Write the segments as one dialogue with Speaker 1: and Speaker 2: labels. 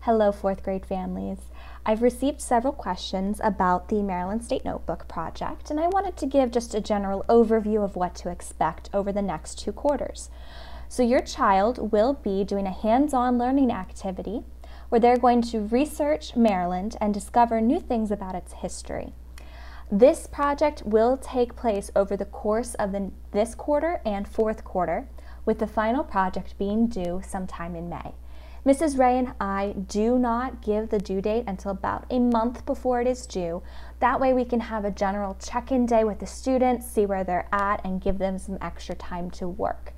Speaker 1: Hello, fourth grade families. I've received several questions about the Maryland State Notebook project, and I wanted to give just a general overview of what to expect over the next 2 quarters. So your child will be doing a hands-on learning activity where they're going to research Maryland and discover new things about its history. This project will take place over the course of this quarter and 4th quarter, with the final project being due sometime in May. Mrs. Ray and I do not give the due date until about a month before it is due. That way we can have a general check-in day with the students, see where they're at, and give them some extra time to work.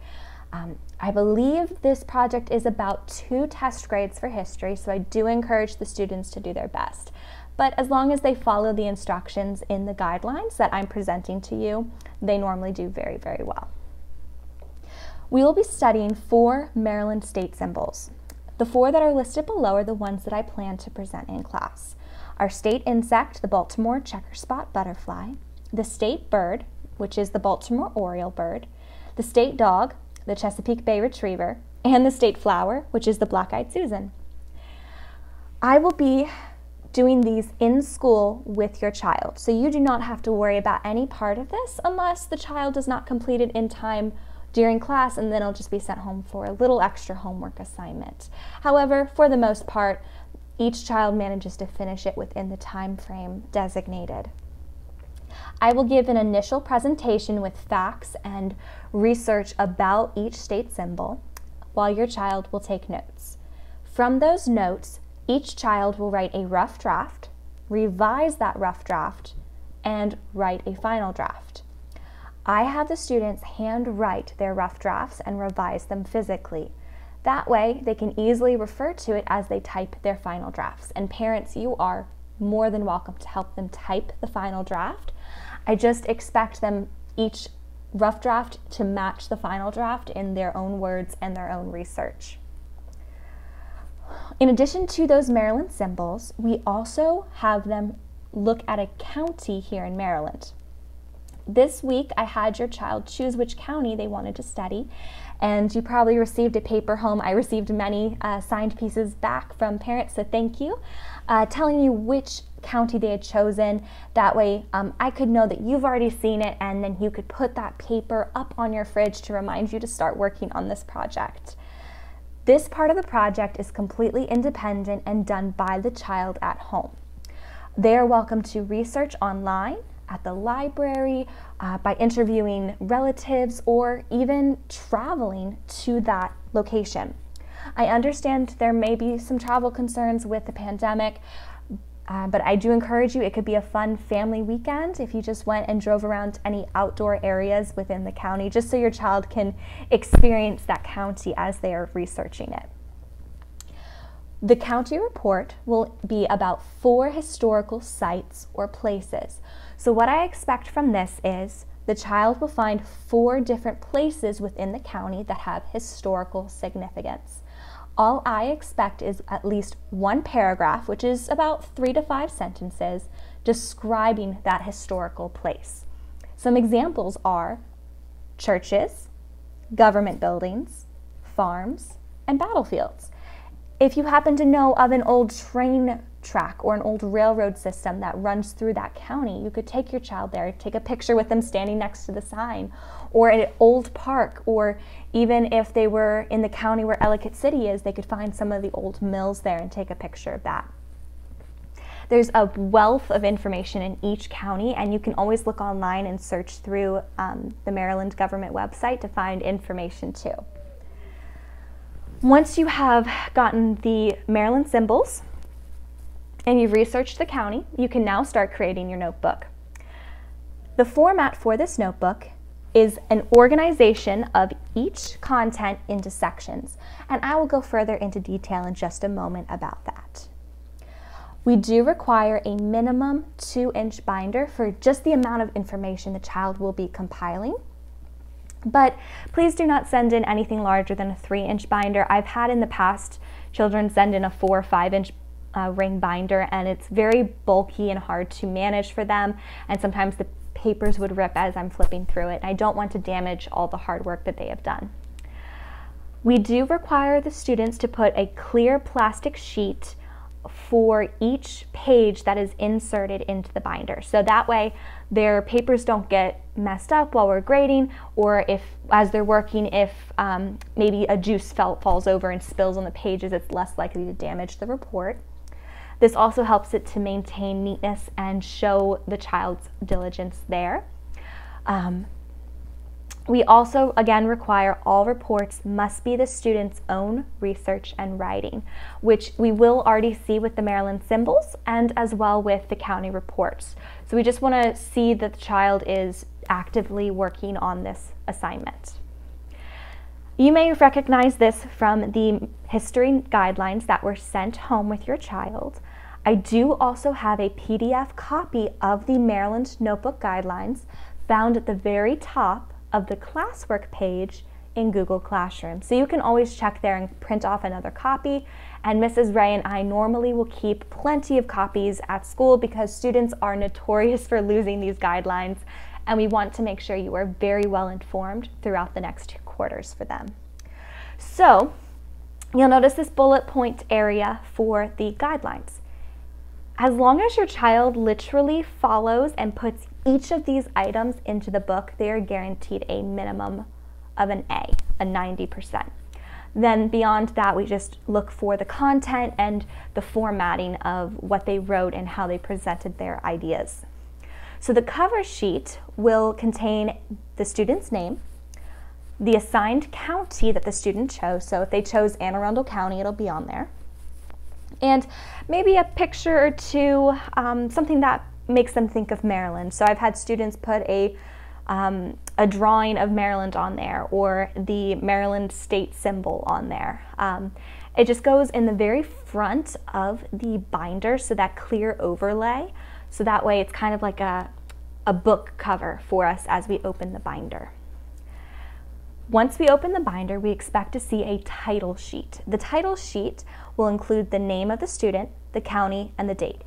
Speaker 1: I believe this project is about 2 test grades for history, so I do encourage the students to do their best. But as long as they follow the instructions in the guidelines that I'm presenting to you, they normally do very, very well. We will be studying 4 Maryland state symbols. The 4 that are listed below are the ones that I plan to present in class. Our state insect, the Baltimore checker spot butterfly, the state bird, which is the Baltimore oriole bird, the state dog, the Chesapeake Bay retriever, and the state flower, which is the black-eyed Susan. I will be doing these in school with your child, so you do not have to worry about any part of this unless the child does not complete it in time during class, and then it'll just be sent home for a little extra homework assignment. However, for the most part, each child manages to finish it within the time frame designated. I will give an initial presentation with facts and research about each state symbol, while your child will take notes. From those notes, each child will write a rough draft, revise that rough draft, and write a final draft. I have the students hand write their rough drafts and revise them physically. That way, they can easily refer to it as they type their final drafts. And parents, you are more than welcome to help them type the final draft. I just expect them each rough draft to match the final draft in their own words and their own research. In addition to those Maryland symbols, we also have them look at a county here in Maryland. This week, I had your child choose which county they wanted to study, and you probably received a paper home. I received many signed pieces back from parents, so thank you, telling you which county they had chosen. That way, I could know that you've already seen it, and then you could put that paper up on your fridge to remind you to start working on this project. This part of the project is completely independent and done by the child at home. They are welcome to research online, at the library, by interviewing relatives, or even traveling to that location. I understand there may be some travel concerns with the pandemic, but I do encourage you, it could be a fun family weekend if you just went and drove around any outdoor areas within the county, just so your child can experience that county as they are researching it. The county report will be about 4 historical sites or places. So what I expect from this is the child will find 4 different places within the county that have historical significance. All I expect is at least 1 paragraph, which is about 3 to 5 sentences, describing that historical place. Some examples are churches, government buildings, farms, and battlefields. If you happen to know of an old train track or an old railroad system that runs through that county, you could take your child there, take a picture with them standing next to the sign, or an old park, or even if they were in the county where Ellicott City is, they could find some of the old mills there and take a picture of that. There's a wealth of information in each county, and you can always look online and search through the Maryland government website to find information too. Once you have gotten the Maryland symbols and you've researched the county, you can now start creating your notebook. The format for this notebook is an organization of each content into sections, and I will go further into detail in just a moment about that. We do require a minimum 2-inch binder for just the amount of information the child will be compiling. But please do not send in anything larger than a 3-inch binder. I've had in the past children send in a 4 or 5-inch ring binder, and it's very bulky and hard to manage for them, and sometimes the papers would rip as I'm flipping through it. I don't want to damage all the hard work that they have done. We do require the students to put a clear plastic sheet for each page that is inserted into the binder. So that way their papers don't get messed up while we're grading, or if, as they're working, if maybe a juice falls over and spills on the pages, it's less likely to damage the report. This also helps it to maintain neatness and show the child's diligence there. We also, again, require all reports must be the student's own research and writing, which we will already see with the Maryland symbols and as well with the county reports. So we just want to see that the child is actively working on this assignment. You may recognize this from the history guidelines that were sent home with your child. I do also have a PDF copy of the Maryland Notebook Guidelines found at the very top of the classwork page in Google Classroom. So you can always check there and print off another copy. And Mrs. Ray and I normally will keep plenty of copies at school because students are notorious for losing these guidelines, and we want to make sure you are very well informed throughout the next 2 quarters for them. So you'll notice this bullet point area for the guidelines. As long as your child literally follows and puts each of these items into the book, they are guaranteed a minimum of an A, a 90%. Then beyond that, we just look for the content and the formatting of what they wrote and how they presented their ideas. So the cover sheet will contain the student's name, the assigned county that the student chose. So if they chose Anne Arundel County, it'll be on there. And maybe a picture or two, something that makes them think of Maryland. So I've had students put a drawing of Maryland on there, or the Maryland state symbol on there. It just goes in the very front of the binder, so that clear overlay. So that way it's kind of like a book cover for us as we open the binder. Once we open the binder, we expect to see a title sheet. The title sheet will include the name of the student, the county, and the date.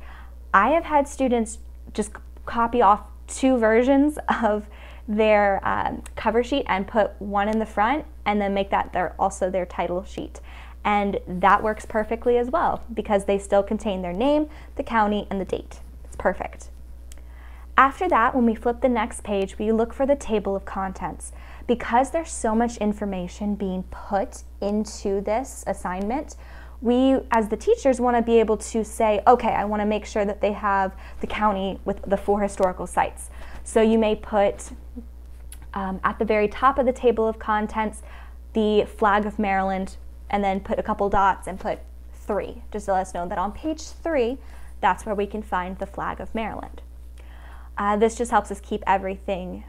Speaker 1: I have had students just copy off 2 versions of their cover sheet and put one in the front and then make that also their title sheet. And that works perfectly as well because they still contain their name, the county, and the date. It's perfect. After that, when we flip the next page, we look for the table of contents. Because there's so much information being put into this assignment, we, as the teachers, want to be able to say, okay, I want to make sure that they have the county with the 4 historical sites. So you may put at the very top of the table of contents the flag of Maryland, and then put a couple dots and put 3, just to let us know that on page 3, that's where we can find the flag of Maryland. This just helps us keep everything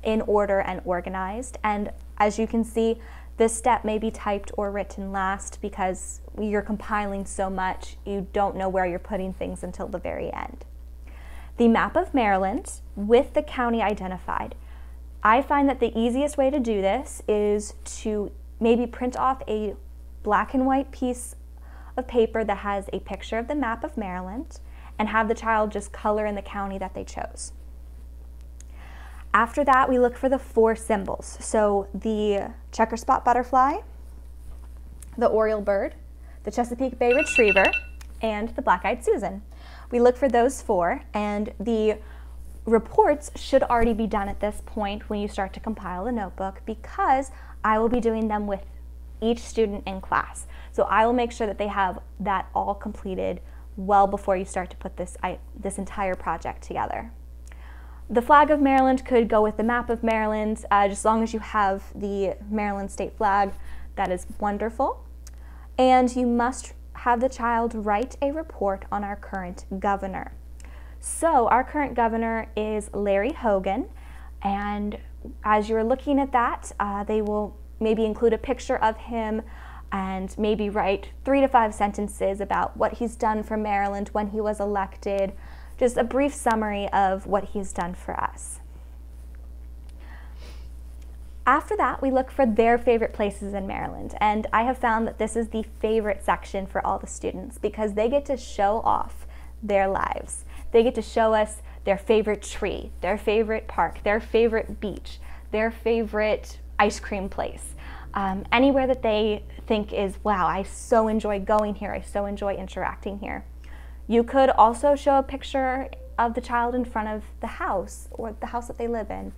Speaker 1: in order and organized. And as you can see, this step may be typed or written last because you're compiling so much, you don't know where you're putting things until the very end. The map of Maryland with the county identified. I find that the easiest way to do this is to maybe print off a black and white piece of paper that has a picture of the map of Maryland and have the child just color in the county that they chose. After that, we look for the 4 symbols. So the checker spot butterfly, the oriole bird, the Chesapeake Bay retriever, and the black-eyed Susan. We look for those 4, and the reports should already be done at this point when you start to compile the notebook, because I will be doing them with each student in class. So I will make sure that they have that all completed well before you start to put this entire project together. The flag of Maryland could go with the map of Maryland, just as long as you have the Maryland state flag. That is wonderful. And you must have the child write a report on our current governor. So our current governor is Larry Hogan, and as you're looking at that, they will maybe include a picture of him and maybe write 3 to 5 sentences about what he's done for Maryland when he was elected. Just a brief summary of what he's done for us. After that, we look for their favorite places in Maryland, and I have found that this is the favorite section for all the students because they get to show off their lives. They get to show us their favorite tree, their favorite park, their favorite beach, their favorite ice cream place. anywhere that they think is, wow, I so enjoy going here, I so enjoy interacting here. You could also show a picture of the child in front of the house or the house that they live in.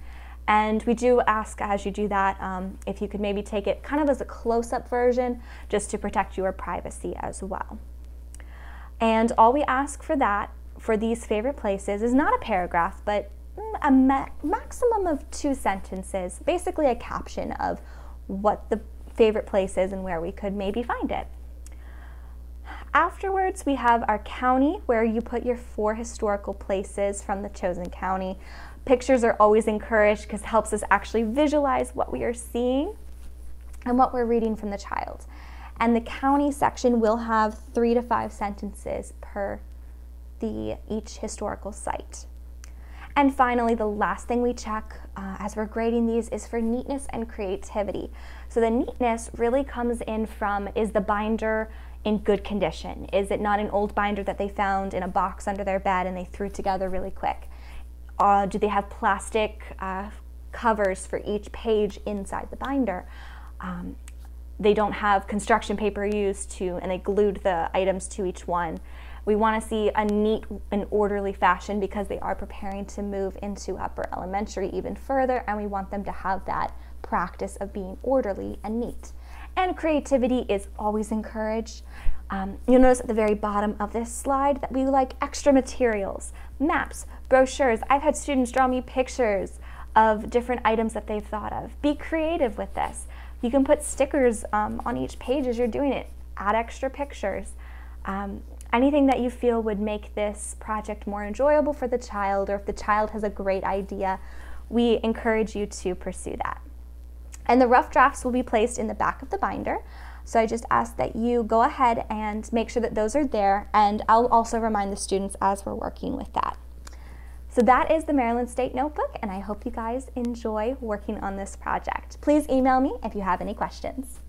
Speaker 1: And we do ask as you do that if you could maybe take it kind of as a close-up version just to protect your privacy as well. And all we ask for that, for these favorite places, is not a paragraph, but a maximum of 2 sentences, basically a caption of what the favorite place is and where we could maybe find it. Afterwards, we have our county, where you put your 4 historical places from the chosen county. Pictures are always encouraged because it helps us actually visualize what we are seeing and what we're reading from the child. And the county section will have 3 to 5 sentences per each historical site. And finally, the last thing we check as we're grading these is for neatness and creativity. So the neatness really comes in from, is the binder in good condition? Is it not an old binder that they found in a box under their bed and they threw together really quick? Do they have plastic covers for each page inside the binder? They don't have construction paper used and they glued the items to each one. We want to see a neat and orderly fashion because they are preparing to move into upper elementary even further, and we want them to have that practice of being orderly and neat. And creativity is always encouraged. You'll notice at the very bottom of this slide that we like extra materials, maps, brochures. I've had students draw me pictures of different items that they've thought of. Be creative with this. You can put stickers on each page as you're doing it. Add extra pictures. Anything that you feel would make this project more enjoyable for the child, or if the child has a great idea, we encourage you to pursue that. And the rough drafts will be placed in the back of the binder. So I just ask that you go ahead and make sure that those are there, and I'll also remind the students as we're working with that. So that is the Maryland State Notebook, and I hope you guys enjoy working on this project. Please email me if you have any questions.